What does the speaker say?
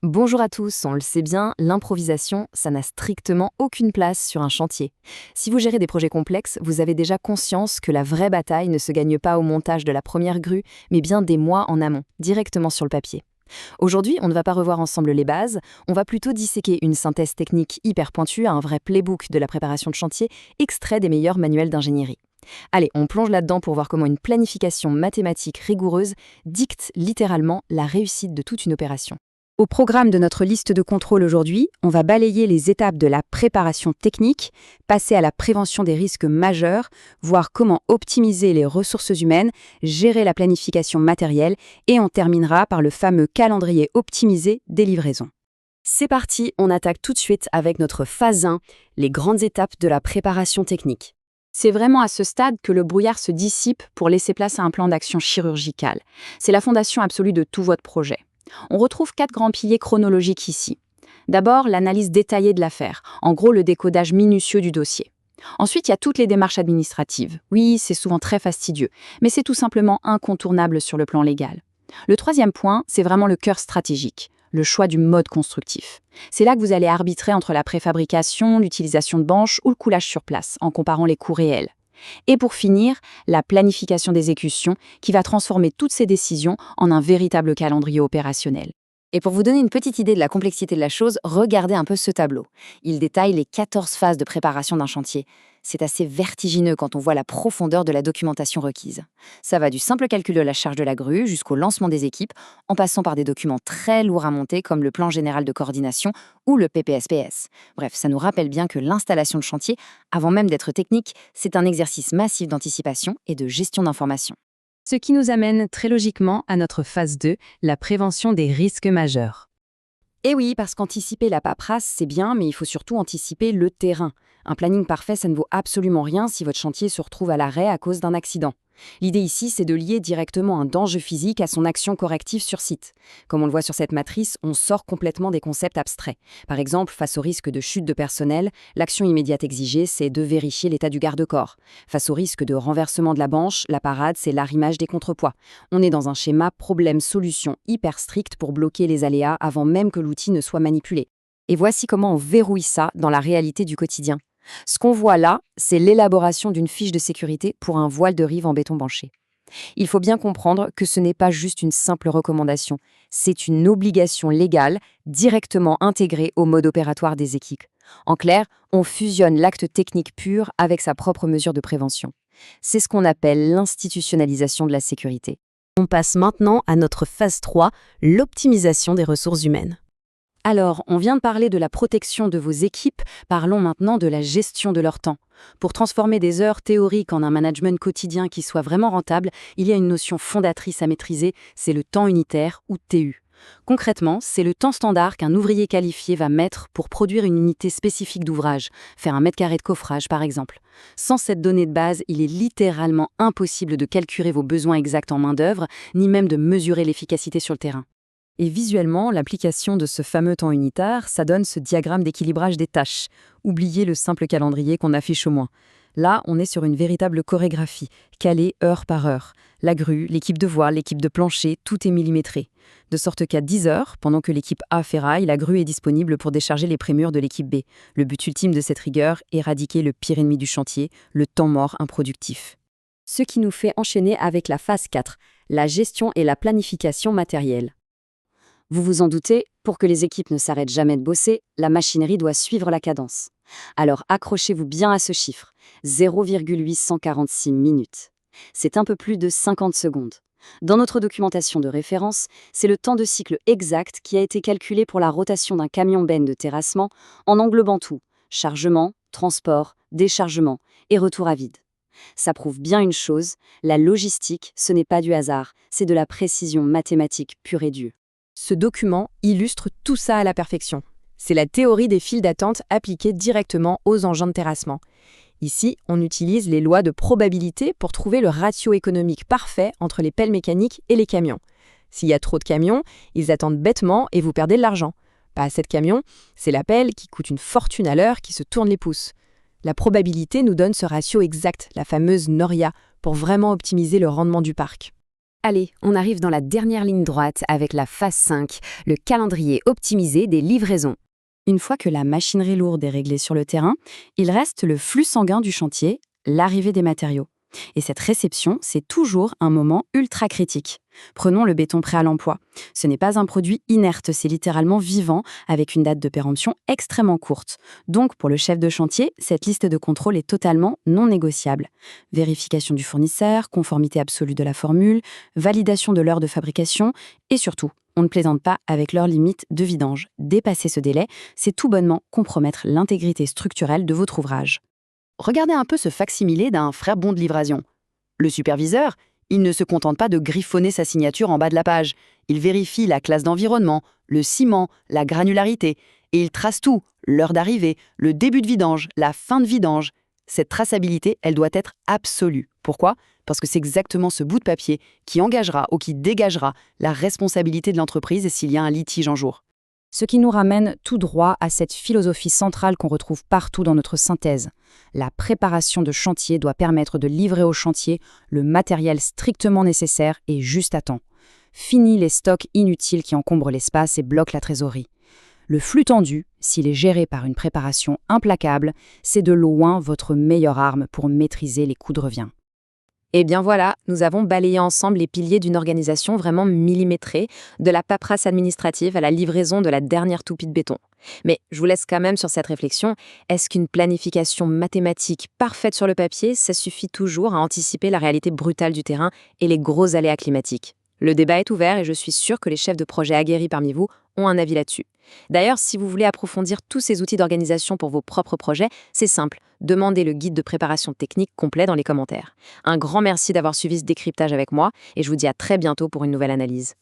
Bonjour à tous, on le sait bien, l'improvisation, ça n'a strictement aucune place sur un chantier. Si vous gérez des projets complexes, vous avez déjà conscience que la vraie bataille ne se gagne pas au montage de la première grue, mais bien des mois en amont, directement sur le papier. Aujourd'hui, on ne va pas revoir ensemble les bases, on va plutôt disséquer une synthèse technique hyper pointue à un vrai playbook de la préparation de chantier, extrait des meilleurs manuels d'ingénierie. Allez, on plonge là-dedans pour voir comment une planification mathématique rigoureuse dicte littéralement la réussite de toute une opération. Au programme de notre liste de contrôle aujourd'hui, on va balayer les étapes de la préparation technique, passer à la prévention des risques majeurs, voir comment optimiser les ressources humaines, gérer la planification matérielle et on terminera par le fameux calendrier optimisé des livraisons. C'est parti, on attaque tout de suite avec notre phase 1, les grandes étapes de la préparation technique. C'est vraiment à ce stade que le brouillard se dissipe pour laisser place à un plan d'action chirurgical. C'est la fondation absolue de tout votre projet. On retrouve 4 grands piliers chronologiques ici. D'abord, l'analyse détaillée de l'affaire, en gros le décodage minutieux du dossier. Ensuite, il y a toutes les démarches administratives. Oui, c'est souvent très fastidieux, mais c'est tout simplement incontournable sur le plan légal. Le troisième point, c'est vraiment le cœur stratégique, le choix du mode constructif. C'est là que vous allez arbitrer entre la préfabrication, l'utilisation de banches ou le coulage sur place, en comparant les coûts réels. Et pour finir, la planification d'exécution qui va transformer toutes ces décisions en un véritable calendrier opérationnel. Et pour vous donner une petite idée de la complexité de la chose, regardez un peu ce tableau. Il détaille les 14 phases de préparation d'un chantier. C'est assez vertigineux quand on voit la profondeur de la documentation requise. Ça va du simple calcul de la charge de la grue jusqu'au lancement des équipes, en passant par des documents très lourds à monter comme le plan général de coordination ou le PPSPS. Bref, ça nous rappelle bien que l'installation de chantier, avant même d'être technique, c'est un exercice massif d'anticipation et de gestion d'information. Ce qui nous amène très logiquement à notre phase 2, la prévention des risques majeurs. Et oui, parce qu'anticiper la paperasse, c'est bien, mais il faut surtout anticiper le terrain. Un planning parfait, ça ne vaut absolument rien si votre chantier se retrouve à l'arrêt à cause d'un accident. L'idée ici, c'est de lier directement un danger physique à son action corrective sur site. Comme on le voit sur cette matrice, on sort complètement des concepts abstraits. Par exemple, face au risque de chute de personnel, l'action immédiate exigée, c'est de vérifier l'état du garde-corps. Face au risque de renversement de la banche, la parade, c'est l'arrimage des contrepoids. On est dans un schéma problème-solution hyper strict pour bloquer les aléas avant même que l'outil ne soit manipulé. Et voici comment on verrouille ça dans la réalité du quotidien. Ce qu'on voit là, c'est l'élaboration d'une fiche de sécurité pour un voile de rive en béton banché. Il faut bien comprendre que ce n'est pas juste une simple recommandation, c'est une obligation légale directement intégrée au mode opératoire des équipes. En clair, on fusionne l'acte technique pur avec sa propre mesure de prévention. C'est ce qu'on appelle l'institutionnalisation de la sécurité. On passe maintenant à notre phase 3, l'optimisation des ressources humaines. Alors, on vient de parler de la protection de vos équipes, parlons maintenant de la gestion de leur temps. Pour transformer des heures théoriques en un management quotidien qui soit vraiment rentable, il y a une notion fondatrice à maîtriser, c'est le temps unitaire ou TU. Concrètement, c'est le temps standard qu'un ouvrier qualifié va mettre pour produire une unité spécifique d'ouvrage, faire 1 m² de coffrage par exemple. Sans cette donnée de base, il est littéralement impossible de calculer vos besoins exacts en main-d'œuvre, ni même de mesurer l'efficacité sur le terrain. Et visuellement, l'application de ce fameux temps unitaire, ça donne ce diagramme d'équilibrage des tâches. Oubliez le simple calendrier qu'on affiche au moins. Là, on est sur une véritable chorégraphie, calée heure par heure. La grue, l'équipe de voile, l'équipe de plancher, tout est millimétré. De sorte qu'à 10 heures, pendant que l'équipe A ferraille, la grue est disponible pour décharger les prémurs de l'équipe B. Le but ultime de cette rigueur, éradiquer le pire ennemi du chantier, le temps mort improductif. Ce qui nous fait enchaîner avec la phase 4, la gestion et la planification matérielle. Vous vous en doutez, pour que les équipes ne s'arrêtent jamais de bosser, la machinerie doit suivre la cadence. Alors accrochez-vous bien à ce chiffre, 0,846 minutes. C'est un peu plus de 50 secondes. Dans notre documentation de référence, c'est le temps de cycle exact qui a été calculé pour la rotation d'un camion-benne de terrassement en englobant tout, chargement, transport, déchargement et retour à vide. Ça prouve bien une chose, la logistique, ce n'est pas du hasard, c'est de la précision mathématique pure et dure. Ce document illustre tout ça à la perfection. C'est la théorie des files d'attente appliquée directement aux engins de terrassement. Ici, on utilise les lois de probabilité pour trouver le ratio économique parfait entre les pelles mécaniques et les camions. S'il y a trop de camions, ils attendent bêtement et vous perdez de l'argent. Pas assez de camions, c'est la pelle qui coûte une fortune à l'heure qui se tourne les pouces. La probabilité nous donne ce ratio exact, la fameuse Noria, pour vraiment optimiser le rendement du parc. Allez, on arrive dans la dernière ligne droite avec la phase 5, le calendrier optimisé des livraisons. Une fois que la machinerie lourde est réglée sur le terrain, il reste le flux sanguin du chantier, l'arrivée des matériaux. Et cette réception, c'est toujours un moment ultra critique. Prenons le béton prêt à l'emploi. Ce n'est pas un produit inerte, c'est littéralement vivant, avec une date de péremption extrêmement courte. Donc, pour le chef de chantier, cette liste de contrôle est totalement non négociable. Vérification du fournisseur, conformité absolue de la formule, validation de l'heure de fabrication, et surtout, on ne plaisante pas avec l'heure limite de vidange. Dépasser ce délai, c'est tout bonnement compromettre l'intégrité structurelle de votre ouvrage. Regardez un peu ce facsimilé d'un frère bon de livraison. Le superviseur, il ne se contente pas de griffonner sa signature en bas de la page. Il vérifie la classe d'environnement, le ciment, la granularité, et il trace tout, l'heure d'arrivée, le début de vidange, la fin de vidange. Cette traçabilité, elle doit être absolue. Pourquoi ? Parce que c'est exactement ce bout de papier qui engagera ou qui dégagera la responsabilité de l'entreprise s'il y a un litige en jour. Ce qui nous ramène tout droit à cette philosophie centrale qu'on retrouve partout dans notre synthèse. La préparation de chantier doit permettre de livrer au chantier le matériel strictement nécessaire et juste à temps. Fini les stocks inutiles qui encombrent l'espace et bloquent la trésorerie. Le flux tendu, s'il est géré par une préparation implacable, c'est de loin votre meilleure arme pour maîtriser les coûts de revient. Et bien voilà, nous avons balayé ensemble les piliers d'une organisation vraiment millimétrée, de la paperasse administrative à la livraison de la dernière toupie de béton. Mais je vous laisse quand même sur cette réflexion. Est-ce qu'une planification mathématique parfaite sur le papier, ça suffit toujours à anticiper la réalité brutale du terrain et les gros aléas climatiques ? Le débat est ouvert et je suis sûre que les chefs de projet aguerris parmi vous ont un avis là-dessus. D'ailleurs, si vous voulez approfondir tous ces outils d'organisation pour vos propres projets, c'est simple, demandez le guide de préparation technique complet dans les commentaires. Un grand merci d'avoir suivi ce décryptage avec moi et je vous dis à très bientôt pour une nouvelle analyse.